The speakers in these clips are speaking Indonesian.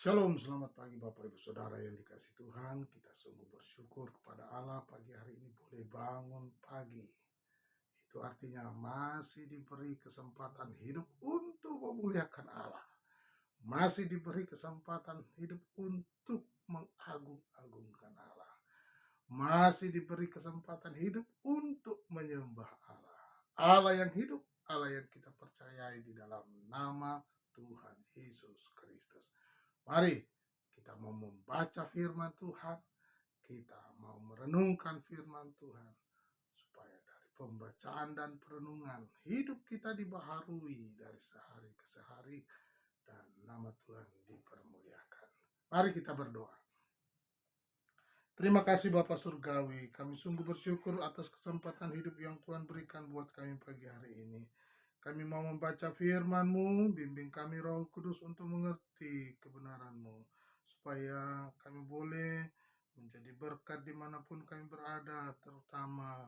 Shalom, selamat pagi Bapak Ibu Saudara yang dikasih Tuhan. Kita sungguh bersyukur kepada Allah pagi hari ini boleh bangun pagi. Itu artinya masih diberi kesempatan hidup untuk memuliakan Allah. Masih diberi kesempatan hidup untuk mengagung-agungkan Allah. Masih diberi kesempatan hidup untuk menyembah Allah. Allah yang hidup, Allah yang kita percayai di dalam nama Tuhan Yesus Kristus. Mari kita mau membaca firman Tuhan, kita mau merenungkan firman Tuhan, supaya dari pembacaan dan perenungan hidup kita dibaharui dari sehari ke sehari dan nama Tuhan dipermuliakan. Mari kita berdoa. Terima kasih Bapak Surgawi, kami sungguh bersyukur atas kesempatan hidup yang Tuhan berikan buat kami pagi hari ini. Kami mau membaca firman-Mu, bimbing kami Roh Kudus untuk mengerti kebenaran-Mu, supaya kami boleh menjadi berkat dimanapun kami berada, terutama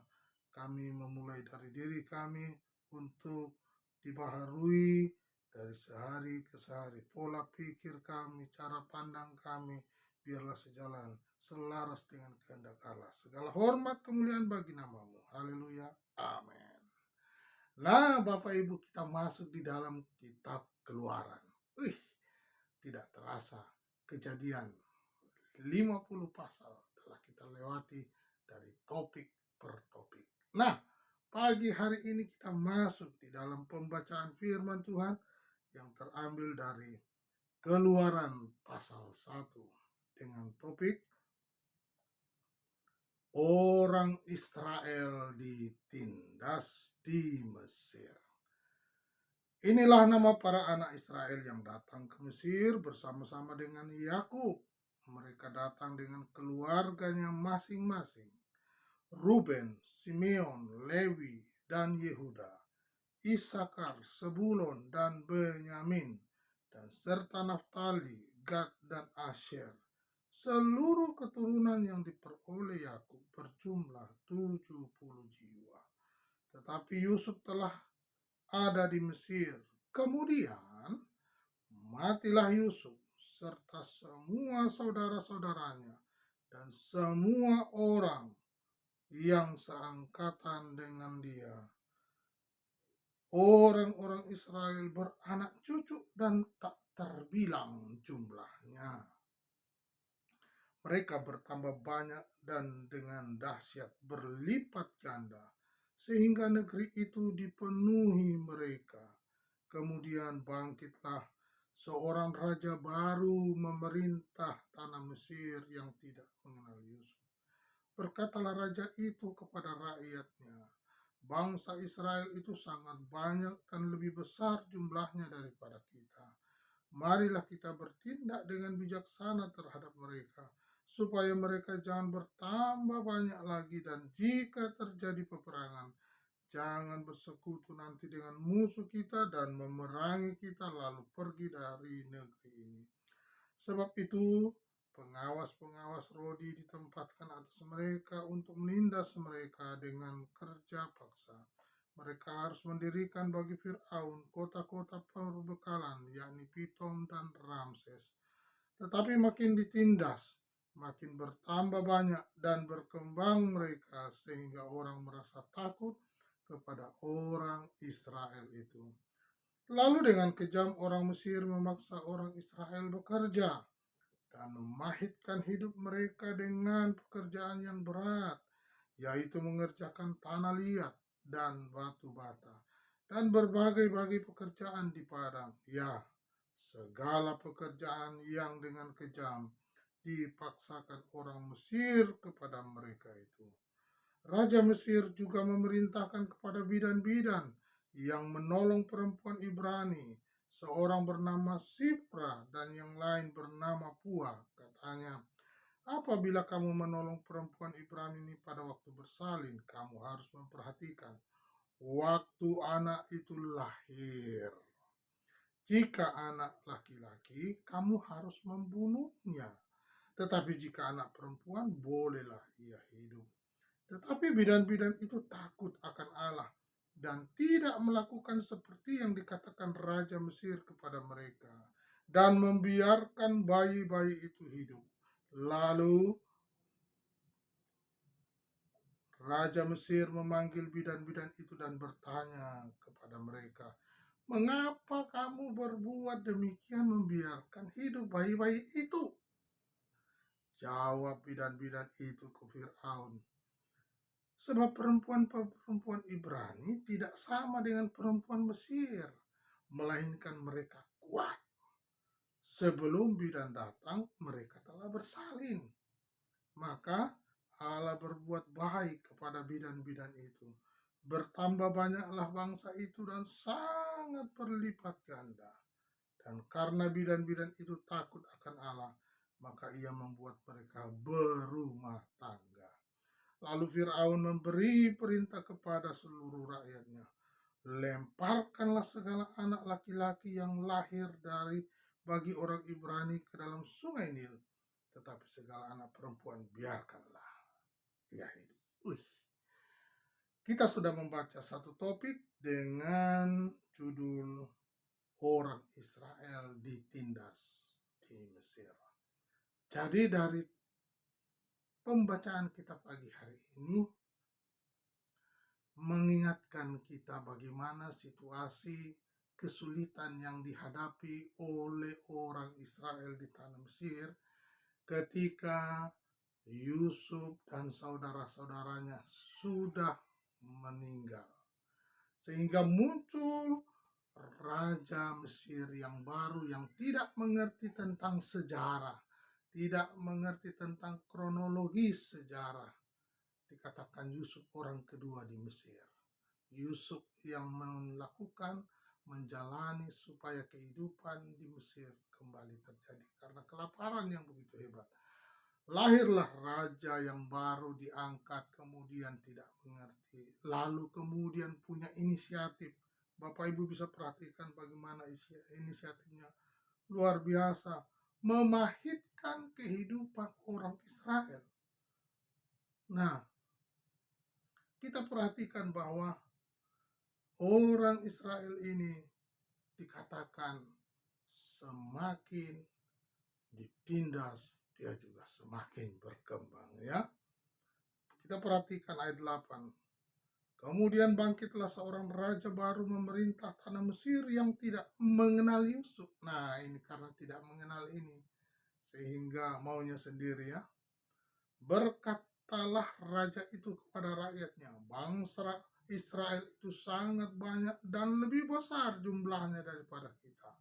kami memulai dari diri kami untuk dibaharui dari sehari ke sehari. Pola pikir kami, cara pandang kami, biarlah sejalan selaras dengan kehendak Allah. Segala hormat kemuliaan bagi nama-Mu. Haleluya. Amin. Nah, Bapak Ibu, kita masuk di dalam kitab Keluaran. Tidak terasa kejadian 50 pasal telah kita lewati dari topik per topik. Nah, pagi hari ini kita masuk di dalam pembacaan firman Tuhan yang terambil dari Keluaran pasal 1 dengan topik Orang Israel ditindas di Mesir. Inilah nama para anak Israel yang datang ke Mesir bersama-sama dengan Yakub. Mereka datang dengan keluarganya masing-masing. Ruben, Simeon, Lewi, dan Yehuda, Isakar, Sebulon, dan Benyamin, dan serta Naftali, Gad, dan Asher. Seluruh keturunan yang diperoleh Yakub berjumlah 70 jiwa. Tetapi Yusuf telah ada di Mesir. Kemudian matilah Yusuf serta semua saudara-saudaranya dan semua orang yang seangkatan dengan dia. Orang-orang Israel beranak cucu dan tak terbilang jumlahnya. Mereka bertambah banyak dan dengan dahsyat berlipat ganda, sehingga negeri itu dipenuhi mereka. Kemudian bangkitlah seorang raja baru memerintah tanah Mesir yang tidak mengenal Yusuf. Berkatalah raja itu kepada rakyatnya, bangsa Israel itu sangat banyak dan lebih besar jumlahnya daripada kita. Marilah kita bertindak dengan bijaksana terhadap mereka, supaya mereka jangan bertambah banyak lagi, dan jika terjadi peperangan, jangan bersekutu nanti dengan musuh kita dan memerangi kita lalu pergi dari negeri ini. Sebab itu, pengawas-pengawas Rodi ditempatkan atas mereka untuk menindas mereka dengan kerja paksa. Mereka harus mendirikan bagi Fir'aun kota-kota perbekalan, yakni Pitom dan Ramses. Tetapi makin ditindas, makin bertambah banyak dan berkembang mereka, sehingga orang merasa takut kepada orang Israel itu. Lalu dengan kejam orang Mesir memaksa orang Israel bekerja dan memahitkan hidup mereka dengan pekerjaan yang berat, yaitu mengerjakan tanah liat dan batu bata, dan berbagai-bagai pekerjaan di padang. Ya, segala pekerjaan yang dengan kejam dipaksakan orang Mesir kepada mereka itu. Raja Mesir juga memerintahkan kepada bidan-bidan yang menolong perempuan Ibrani, seorang bernama Sipra dan yang lain bernama Pua. Katanya, apabila kamu menolong perempuan Ibrani ini pada waktu bersalin, kamu harus memperhatikan waktu anak itu lahir. Jika anak laki-laki, kamu harus membunuhnya. Tetapi jika anak perempuan, bolehlah ia hidup. Tetapi bidan-bidan itu takut akan Allah dan tidak melakukan seperti yang dikatakan Raja Mesir kepada mereka. dan membiarkan bayi-bayi itu hidup. Lalu Raja Mesir memanggil bidan-bidan itu dan bertanya kepada mereka, "Mengapa kamu berbuat demikian membiarkan hidup bayi-bayi itu?" Jawab bidan-bidan itu ke Fir'aun, "Sebab perempuan-perempuan Ibrani tidak sama dengan perempuan Mesir, melainkan mereka kuat. Sebelum bidan datang, mereka telah bersalin. Maka Allah berbuat baik kepada bidan-bidan itu. Bertambah banyaklah bangsa itu dan sangat berlipat ganda. Dan karena bidan-bidan itu takut akan Allah, maka ia membuat mereka berumah tangga. Lalu Fir'aun memberi perintah kepada seluruh rakyatnya, "Lemparkanlah segala anak laki-laki yang lahir dari bagi orang Ibrani ke dalam sungai Nil, tetapi segala anak perempuan biarkanlah ia hidup." Kita sudah membaca satu topik dengan judul orang Israel ditindas di Mesir. Jadi dari pembacaan kita pagi hari ini mengingatkan kita bagaimana situasi kesulitan yang dihadapi oleh orang Israel di tanah Mesir ketika Yusuf dan saudara-saudaranya sudah meninggal. Sehingga muncul Raja Mesir yang baru yang tidak mengerti tentang sejarah, tidak mengerti tentang kronologis sejarah. Dikatakan Yusuf orang kedua di Mesir. Yusuf yang melakukan, menjalani supaya kehidupan di Mesir kembali terjadi karena kelaparan yang begitu hebat. Lahirlah raja yang baru diangkat, kemudian tidak mengerti, lalu kemudian punya inisiatif. Bapak Ibu bisa perhatikan bagaimana inisiatifnya luar biasa, memahitkan kehidupan orang Israel. Nah, kita perhatikan bahwa orang Israel ini dikatakan semakin ditindas, dia juga semakin berkembang, ya. Kita perhatikan ayat 8. Kemudian bangkitlah seorang raja baru memerintah tanah Mesir yang tidak mengenal Yusuf. Nah, ini karena tidak mengenal ini, sehingga maunya sendiri, ya. Berkatalah raja itu kepada rakyatnya, bangsa Israel itu sangat banyak dan lebih besar jumlahnya daripada kita.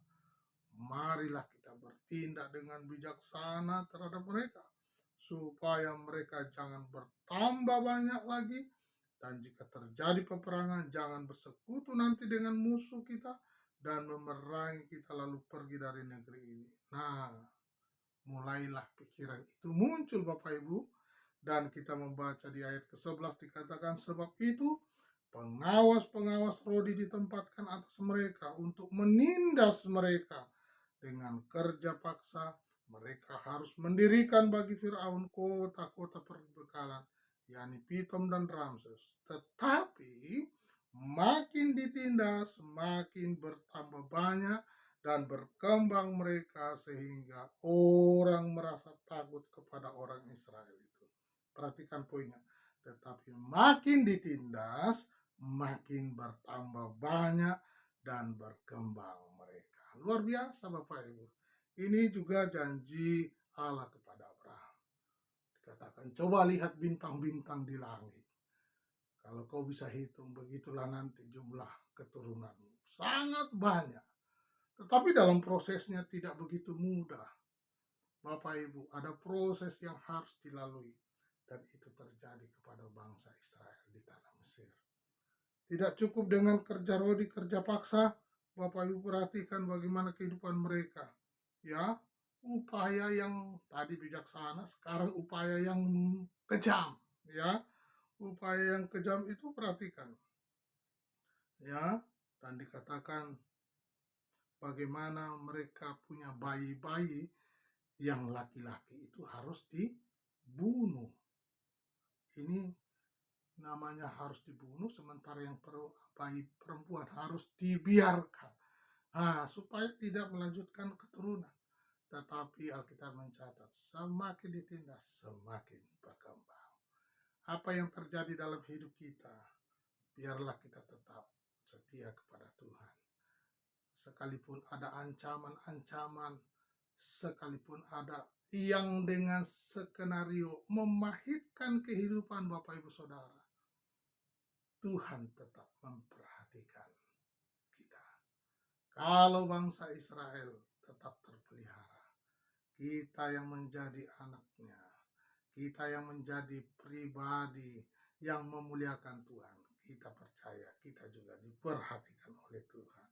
Marilah kita bertindak dengan bijaksana terhadap mereka, supaya mereka jangan bertambah banyak lagi. Dan jika terjadi peperangan, jangan bersekutu nanti dengan musuh kita dan memerangi kita lalu pergi dari negeri ini. Nah, mulailah pikiran itu muncul Bapak Ibu. Dan kita membaca di ayat ke-11 dikatakan, sebab itu pengawas-pengawas Rodi ditempatkan atas mereka untuk menindas mereka dengan kerja paksa. Mereka harus mendirikan bagi Firaun kota-kota perbekalan, yakni Pitom dan Ramses. Tetapi makin ditindas, makin bertambah banyak dan berkembang mereka sehingga orang merasa takut kepada orang Israel itu. Perhatikan poinnya. Tetapi makin ditindas, makin bertambah banyak dan berkembang mereka. Luar biasa Bapak Ibu. Ini juga janji Allah kepada Abraham. Dikatakan, coba lihat bintang-bintang di langit. Kalau kau bisa hitung, begitulah nanti jumlah keturunanmu. Sangat banyak. Tetapi dalam prosesnya tidak begitu mudah. Bapak Ibu, ada proses yang harus dilalui. Dan itu terjadi kepada bangsa Israel di tanah Mesir. Tidak cukup dengan kerja rodi, kerja paksa. Bapak Ibu perhatikan bagaimana kehidupan mereka. Ya, upaya yang tadi bijaksana, sekarang upaya yang kejam. Ya, upaya yang kejam itu perhatikan. Ya, dan dikatakan bagaimana mereka punya bayi-bayi yang laki-laki itu harus dibunuh. Ini namanya harus dibunuh, sementara yang bayi perempuan harus dibiarkan. Supaya tidak melanjutkan keturunan. Tetapi Alkitab mencatat, semakin ditindas, semakin berkembang. Apa yang terjadi dalam hidup kita, biarlah kita tetap setia kepada Tuhan. Sekalipun ada ancaman-ancaman, sekalipun ada yang dengan skenario memahitkan kehidupan Bapak Ibu Saudara, Tuhan tetap memperhatikan kita. Kalau bangsa Israel tetap terpelihara, kita yang menjadi anaknya, kita yang menjadi pribadi yang memuliakan Tuhan, kita percaya kita juga diperhatikan oleh Tuhan.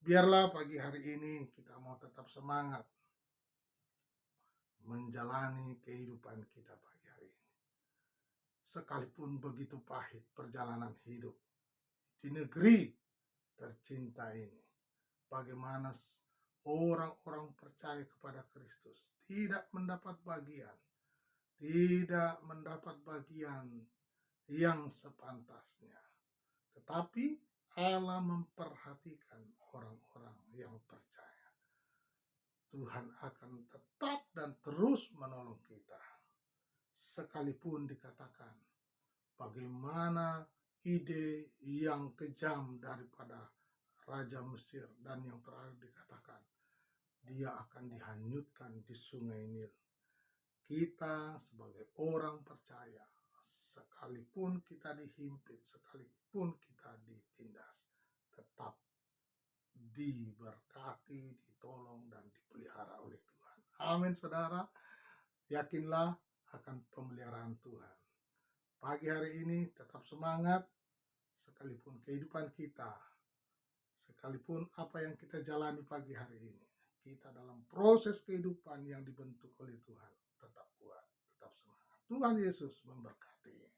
Biarlah pagi hari ini kita mau tetap semangat menjalani kehidupan kita pagi hari ini. Sekalipun begitu pahit perjalanan hidup di negeri tercinta ini, bagaimana orang-orang percaya kepada Kristus tidak mendapat bagian yang sepantasnya. Tetapi Allah memperhatikan orang-orang yang percaya. Tuhan akan tetap dan terus menolong kita. Sekalipun dikatakan bagaimana ide yang kejam daripada Raja Mesir, dan yang terakhir dikatakan dia akan dihanyutkan di sungai Nil. Kita sebagai orang percaya, sekalipun kita dihimpit, sekalipun kita ditindas, tetap diberkati, ditolong, dan dipelihara oleh Tuhan. Amin, saudara. Yakinlah akan pemeliharaan Tuhan. Pagi hari ini tetap semangat, sekalipun kehidupan kita, sekalipun apa yang kita jalani pagi hari ini, kita dalam proses kehidupan yang dibentuk oleh Tuhan, tetap kuat, tetap semangat. Tuhan Yesus memberkati.